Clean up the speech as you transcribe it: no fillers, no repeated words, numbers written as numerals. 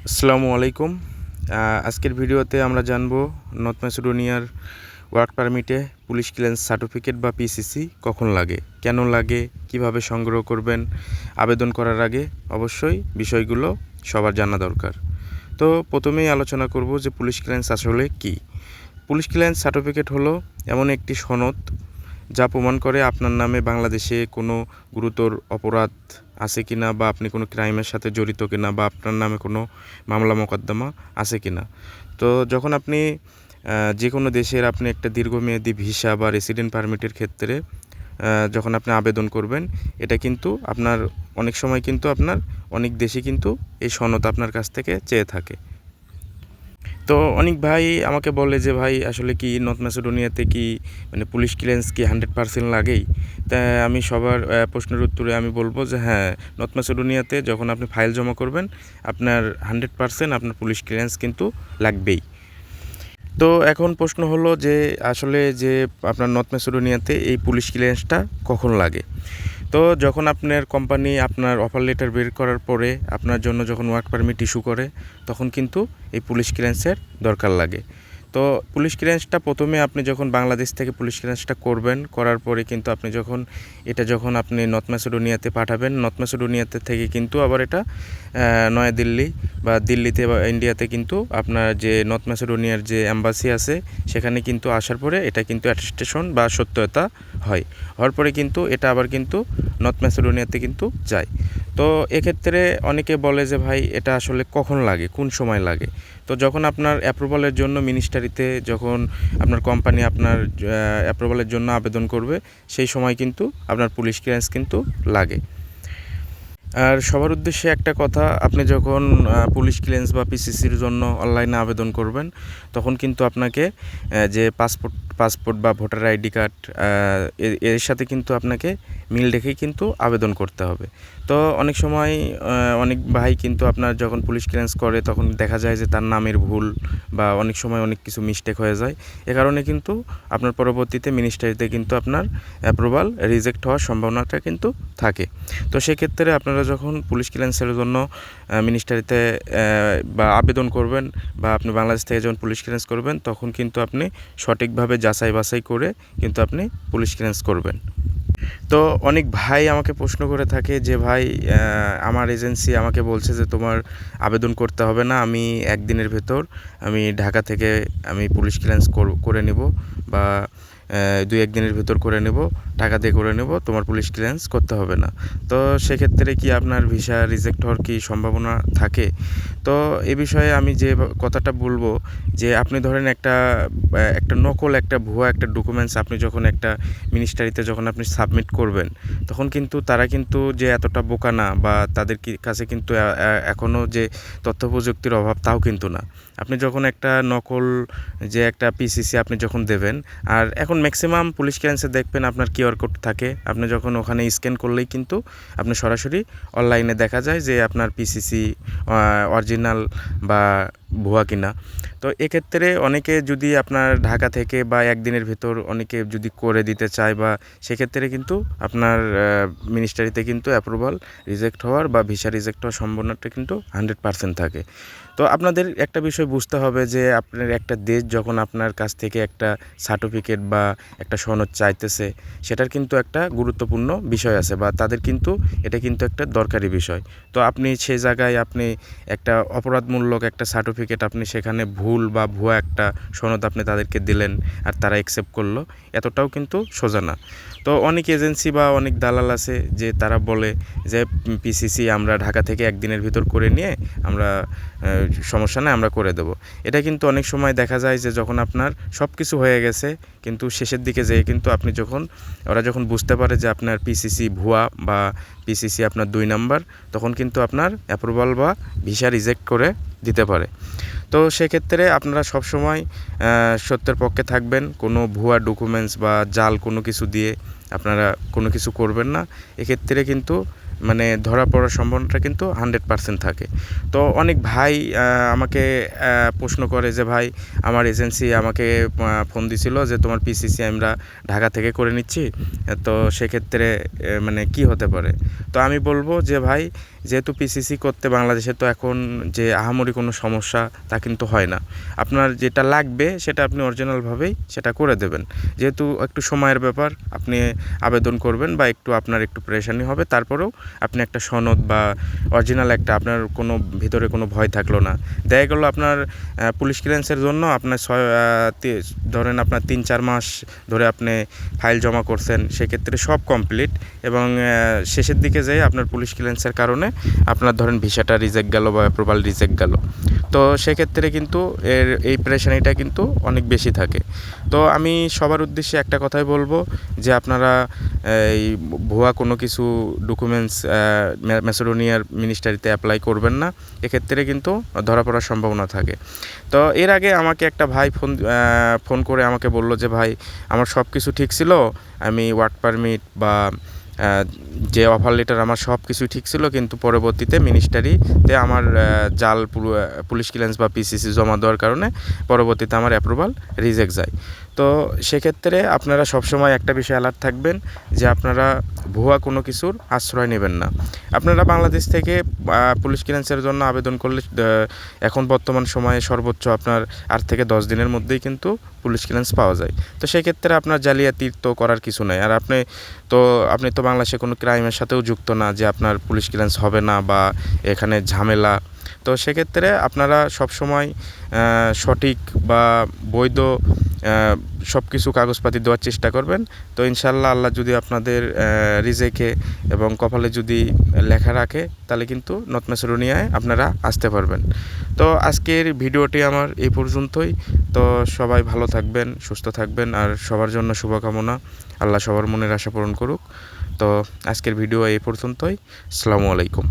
আসসালামু আলাইকুম। আজকের ভিডিওতে আমরা জানব নর্থ ম্যাসেডোনিয়ার ওয়ার্ক পারমিটে পুলিশ ক্লিয়ারেন্স সার্টিফিকেট বা পিসিসি কখন লাগে, কেন লাগে, কিভাবে সংগ্রহ করবেন। আবেদন করার আগে অবশ্যই বিষয়গুলো সবার জানা দরকার। তো প্রথমেই আলোচনা করব যে পুলিশ ক্লিয়ারেন্স আসলে কী। পুলিশ ক্লিয়ারেন্স সার্টিফিকেট হলো এমন একটি সনদ যা প্রমাণ করে আপনার নামে বাংলাদেশে কোনো গুরুতর অপরাধ আছে কিনা, বা আপনি কোনো ক্রাইমের সাথে জড়িত কিনা, বা আপনার নামে কোনো মামলা মোকদ্দমা আছে কিনা। তো যখন আপনি যে কোনো দেশের আপনি একটা দীর্ঘমেয়াদী ভিসা বা রেসিডেন্ট পারমিটের ক্ষেত্রে যখন আপনি আবেদন করবেন, এটা কিন্তু আপনার অনেক সময় কিন্তু আপনার অনেক দেশে কিন্তু এই সনদ আপনার কাছ থেকে চেয়ে থাকে। তো অনেক ভাই আমাকে বলে যে ভাই আসলে কি নর্থ ম্যাসেডোনিয়াতে কি মানে পুলিশ ক্লিয়ারেন্স কি 100% লাগেই। তা আমি সবার প্রশ্নের উত্তরে আমি বলবো যে হ্যাঁ, নর্থ ম্যাসেডোনিয়াতে যখন আপনি ফাইল জমা করবেন আপনার 100% আপনার পুলিশ ক্লিয়ারেন্স কিন্তু লাগবেই। তো এখন প্রশ্ন হলো যে আসলে যে আপনার নর্থ ম্যাসেডোনিয়াতে এই পুলিশ ক্লিয়ারেন্সটা কখন লাগে। তো যখন আপনার কোম্পানি আপনার অফার লেটার বের করার পরে আপনার জন্য যখন ওয়ার্ক পারমিট ইস্যু করে, তখন কিন্তু এই পুলিশ ক্লিয়ারেন্সের দরকার লাগে। তো পুলিশ ক্লিয়ারেন্সটা প্রথমে আপনি যখন বাংলাদেশ থেকে পুলিশ ক্লিয়ারেন্সটা করবেন, করার পরে কিন্তু আপনি যখন আপনি নর্থ ম্যাসেডোনিয়াতে পাঠাবেন, নর্থ ম্যাসেডোনিয়াতে থেকে কিন্তু আবার এটা নয়াদিল্লি বা দিল্লিতে বা ইন্ডিয়াতে কিন্তু আপনার যে নর্থ ম্যাসেডোনিয়ার যে অ্যাম্বাসি আছে সেখানে কিন্তু আসার পরে এটা কিন্তু অ্যাটেস্টেশন বা সত্যতা হওয়ার পরে কিন্তু এটা আবার কিন্তু নর্থ ম্যাসেডোনিয়াতে কিন্তু যায়। তো এক্ষেত্রে অনেকে বলে যে ভাই এটা আসলে কখন লাগে, কোন সময় লাগে। তো যখন আপনার অ্যাপ্রুভালের জন্য মিনিস্ট্রিতে যখন আপনার কোম্পানি আপনার অ্যাপ্রুভালের জন্য আবেদন করবে, সেই সময় কিন্তু আপনার পুলিশ ক্লিয়ারেন্স কিন্তু লাগে। আর সবার উদ্দেশ্যে একটা কথা, আপনি যখন পুলিশ ক্লিয়ারেন্স বা পিসিসির জন্য অনলাইনে আবেদন করবেন, তখন কিন্তু আপনাকে যে পাসপোর্ট বা ভোটার আইডি কার্ড এর সাথে কিন্তু আপনাকে মিল রেখেই কিন্তু আবেদন করতে হবে। তো অনেক সময় অনেক ভাই কিন্তু আপনার যখন পুলিশ ক্লিয়ারেন্স করে তখন দেখা যায় যে তার নামের ভুল বা অনেক সময় অনেক কিছু মিস্টেক হয়ে যায়। এ কারণে কিন্তু আপনার পরবর্তীতে মিনিস্ট্রিতে কিন্তু আপনার অ্যাপ্রুভাল রিজেক্ট হওয়ার সম্ভাবনাটা কিন্তু থাকে। তো সেক্ষেত্রে আপনারা যখন পুলিশ ক্লিয়ারেন্সের জন্য মিনিস্ট্রিতে বা আবেদন করবেন, বা আপনি বাংলাদেশ থেকে যখন পুলিশ ক্লিয়ারেন্স করবেন, তখন কিন্তু আপনি সঠিকভাবে যাচাই বাছাই করে কিন্তু আপনি পুলিশ ক্লিয়ারেন্স করবেন। তো অনেক ভাই আমাকে প্রশ্ন করে থাকে যে ভাই আমার এজেন্সি আমাকে বলছে যে তোমার আবেদন করতে হবে না, আমি একদিনের ভেতর আমি ঢাকা থেকে আমি পুলিশ ক্লিয়ারেন্স করে নেব, বা 2-1 দিনের ভেতর করে নেব, টাকা দিয়ে করে নেব, তোমার পুলিশ ক্লিয়ারেন্স করতে হবে না। তো সেক্ষেত্রে কি আপনার ভিসা রিজেক্ট হওয়ার কি সম্ভাবনা থাকে? তো এ বিষয়ে আমি যে কথাটা বলবো যে আপনি ধরেন একটা নকল একটা ভুয়া একটা ডকুমেন্টস আপনি যখন একটা মিনিস্ট্রিতে যখন আপনি সাবমিট করবেন, তখন কিন্তু তারা কিন্তু যে এতটা বোকা না, বা তাদের কাছে কিন্তু এখনও যে তথ্য প্রযুক্তির অভাব তাও কিন্তু না। আপনি যখন একটা নকল যে একটা পিসিসি আপনি যখন দেবেন, আর এখন ম্যাক্সিমাম পুলিশ ক্লিয়ারেন্সে দেখবেন আপনার কিউআর কোড থাকে, আপনি যখন ওখানে স্ক্যান করলেই কিন্তু আপনি সরাসরি অনলাইনে দেখা যায় যে আপনার পিসিসি অরিজিনাল বা ভুয়া কিনা। তো এক্ষেত্রে অনেকে যদি আপনার ঢাকা থেকে বা একদিনের ভেতর অনেকে যদি করে দিতে চায়, বা সেক্ষেত্রে কিন্তু আপনার মিনিস্ট্রিতে কিন্তু অ্যাপ্রুভাল রিজেক্ট হওয়ার বা ভিসা রিজেক্ট হওয়ার সম্ভাবনাটা কিন্তু 100% থাকে। তো আপনাদের একটা বিষয় বুঝতে হবে যে আপনার একটা দেশ যখন আপনার কাছ থেকে একটা সার্টিফিকেট বা একটা সনদ চাইতেছে, সেটার কিন্তু একটা গুরুত্বপূর্ণ বিষয় আছে, বা তাদের কিন্তু এটা কিন্তু একটা দরকারি বিষয়। তো আপনি সেই জায়গায় আপনি একটা অপরাধমূলক একটা সার্টিফিকেট আপনি সেখানে ভুল বা ভুয়া একটা সনদ আপনি তাদেরকে দিলেন আর তারা অ্যাকসেপ্ট করলো, এতটাও কিন্তু সোজা না। তো অনেক এজেন্সি বা অনেক দালাল আছে যে তারা বলে যে পিসিসি আমরা ঢাকা থেকে একদিনের ভিতর করে নিয়ে আমরা সমস্যা নেই, আমরা করে দেবো। এটা কিন্তু অনেক সময় দেখা যায় যে যখন আপনার সব কিছু হয়ে গেছে, কিন্তু শেষের দিকে যেয়ে কিন্তু ওরা যখন বুঝতে পারে যে আপনার পিসিসি ভুয়া বা পিসিসি আপনার 2 নাম্বার, তখন কিন্তু আপনার অ্যাপ্রুভাল বা ভিসা রিজেক্ট করে দিতে পারে। তো সেক্ষেত্রে আপনারা সবসময় সত্যের পক্ষে থাকবেন, কোনো ভুয়া ডকুমেন্টস বা জাল কোনো কিছু দিয়ে আপনারা কোনো কিছু করবেন না। এক্ষেত্রে কিন্তু মানে ধরা পড়ার সম্ভাবনাটা কিন্তু 100% থাকে। তো অনেক ভাই আমাকে প্রশ্ন করে যে ভাই আমার এজেন্সি আমাকে ফোন দিছিল যে তোমার পিসিসি আমরা ঢাকা থেকে করে নিচ্ছি, তো সেক্ষেত্রে মানে কি হতে পারে। তো আমি বলবো যে ভাই যেহেতু পিসিসি করতে বাংলাদেশে তো এখন যে আহামরি কোনো সমস্যা তা কিন্তু হয় না। আপনার যেটা লাগবে সেটা আপনি অরিজিনালভাবেই সেটা করে দেবেন। যেহেতু একটু সময়ের ব্যাপার, আপনি আবেদন করবেন বা আপনার একটু পেরেশানি হবে, তারপরেও আপনি একটা সনদ বা অরিজিনাল একটা আপনার কোনো ভিতরে কোনো ভয় থাকলো না। দেখা গেলো আপনার পুলিশ ক্লিয়ারেন্সের জন্য আপনার ধরেন আপনার 3-4 মাস ধরে আপনি ফাইল জমা করছেন, সেক্ষেত্রে সব কমপ্লিট এবং শেষের দিকে যেয়ে আপনার পুলিশ ক্লিয়ারেন্সের কারণে আপনার ধরেন ভিসাটা রিজেক্ট গেল বা অ্যাপ্রুভাল রিজেক্ট গেল, তো সেক্ষেত্রে কিন্তু এই পেরেশানিটা কিন্তু অনেক বেশি থাকে। তো আমি সবার উদ্দেশ্যে একটা কথাই বলবো যে আপনারা এই ভুয়া কোনো কিছু ডকুমেন্টস ম্যাসেডোনিয়ার মিনিস্ট্রিতে অ্যাপ্লাই করবেন না, এক্ষেত্রে কিন্তু ধরা পড়ার সম্ভাবনা থাকে। তো এর আগে আমাকে একটা ভাই ফোন করে আমাকে বলল যে ভাই আমার সব কিছু ঠিক ছিল, আমি ওয়ার্ক পারমিট বা যে অফার লেটার আমার সব কিছুই ঠিক ছিল, কিন্তু পরবর্তীতে মিনিস্ট্রিতে আমার জাল পুলিশ ক্লিয়ারেন্স বা পিসিসি জমা দেওয়ার কারণে পরবর্তীতে আমার অ্যাপ্রুভাল রিজেক্ট যায়। তো সেক্ষেত্রে আপনারা সবসময় একটা বিষয় অ্যালার্ট থাকবেন যে আপনারা ভুয়া কোনো কিছুর আশ্রয় নেবেন না। আপনারা বাংলাদেশ থেকে পুলিশ ক্লিয়ারেন্সের জন্য আবেদন করলে এখন বর্তমান সময়ে সর্বোচ্চ আপনার 8 থেকে 10 দিনের মধ্যেই কিন্তু পুলিশ ক্লিয়ারেন্স পাওয়া যায়। তো সেক্ষেত্রে আপনার জালিয়াতি তো করার কিছু নাই। আর আপনি তো বাংলাদেশে কোনো ক্রাইমের সাথেও যুক্ত না যে আপনার পুলিশ ক্লিয়ারেন্স হবে না বা এখানে ঝামেলা। তো সেক্ষেত্রে আপনারা সবসময় সঠিক বা বৈধ সব কিছু কাগজপাতি দেওয়ার চেষ্টা করবেন। তো ইনশাল্লাহ আল্লাহ যদি আপনাদের রিজেকে এবং কপালে যদি লেখা রাখে, তাহলে কিন্তু নর্থ ম্যাসেডোনিয়ায় আপনারা আসতে পারবেন। তো আজকের ভিডিওটি আমার এই পর্যন্তই। তো সবাই ভালো থাকবেন, সুস্থ থাকবেন, আর সবার জন্য শুভকামনা। আল্লাহ সবার মনের আশা পূরণ করুক। তো আজকের ভিডিও এই পর্যন্তই। আসসালামু আলাইকুম।